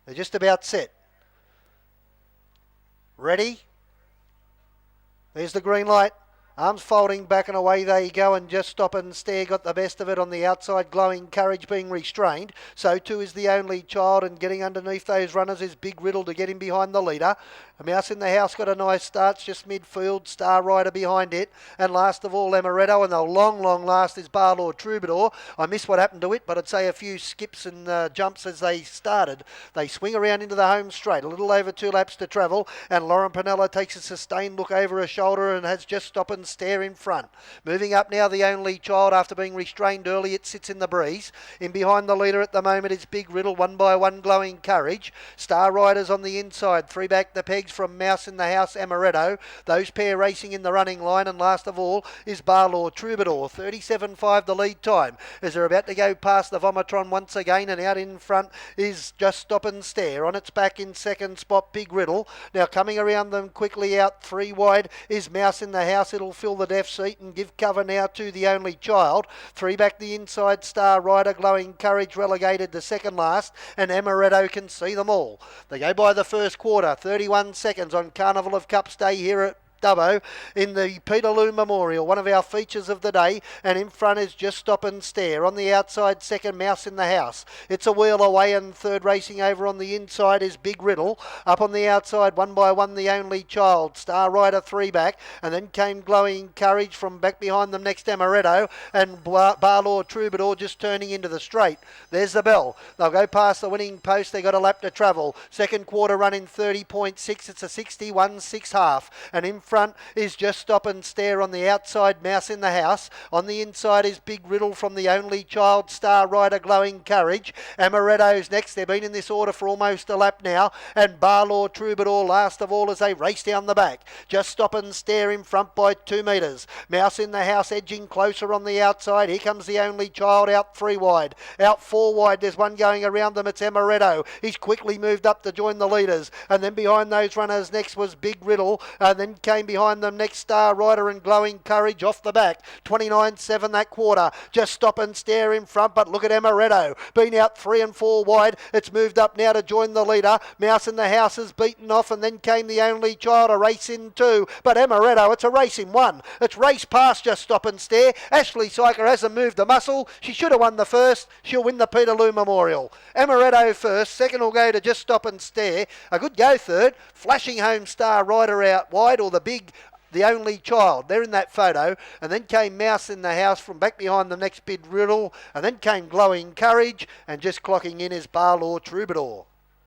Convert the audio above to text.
They're just about set. Ready? There's the green light. Arms folding back and away they go, and Just Stop and Stare got the best of it on the outside. Glowing Courage being restrained. So too is The Only Child, and getting underneath those runners is Big Riddle to get him behind the leader. A Mouse in the House got a nice start, just midfield. Star Rider behind it. And last of all, Amaretto, and the long last is Barlaw Troubadour. I missed what happened to it, but I'd say a few skips and jumps as they started. They swing around into the home straight. A little over 2 laps to travel, and Lauren Pinella takes a sustained look over her shoulder and has Just Stop and Stare in front. Moving up now, The Only Child, after being restrained early, it sits in the breeze. In behind the leader at the moment is Big Riddle, one by one Glowing Courage. Star Riders on the inside, 3 back the pegs from Mouse in the House, Amaretto. Those pair racing in the running line, and last of all is Barlaw Troubadour. 37.5 the lead time as they're about to go past the Vomitron once again, and out in front is Just Stop and Stare. On its back in second spot, Big Riddle. Now coming around them quickly out 3 wide is Mouse in the House. It'll fill the deaf seat and give cover now to The Only Child. 3 back the inside, Star Rider. Glowing Courage relegated to second last, and Amaretto can see them all. They go by the first quarter, 31 seconds on Carnival of Cups Day here at DUBBO in the Peterloo Memorial, one of our features of the day, and in front is Just Stop and Stare. On the outside, second, Mouse in the House. It's a wheel away, and third racing over on the inside is Big Riddle. Up on the outside, one by one, The Only Child. Star Rider 3 back, and then came Glowing Courage from back behind them next, Amaretto, and Barlaw Troubadour just turning into the straight. There's the bell. They'll go past the winning post. They got a lap to travel. Second quarter run in 30.6. It's a 61.6 half, and in front is Just Stop and Stare. On the outside, Mouse in the House. On the inside is Big Riddle from The Only Child. Star Rider, Glowing Courage. Amaretto's next. They've been in this order for almost a lap now, and Barlaw Troubadour last of all as they race down the back. Just Stop and Stare in front by 2 metres. Mouse in the House edging closer on the outside. Here comes The Only Child out 3 wide. Out 4 wide, there's one going around them. It's Amaretto. He's quickly moved up to join the leaders, and then behind those runners next was Big Riddle, and then came behind them next Star Rider and Glowing Courage off the back. 29.7 that quarter. Just Stop and Stare in front, but look at Amaretto. Been out 3 and 4 wide. It's moved up now to join the leader. Mouse in the House is beaten off, and then came The Only Child, a race in 2. But Amaretto, it's a race in 1. It's race past Just Stop and Stare. Ashley Syker hasn't moved the muscle. She should have won the first. She'll win the Peterloo Memorial. Amaretto first. Second will go to Just Stop and Stare. A good go third. Flashing home Star Rider out wide, or The Only Child. They're in that photo. And then came Mouse in the House from back behind the next Big Riddle. And then came Glowing Courage. And just clocking in is Barlaw Troubadour.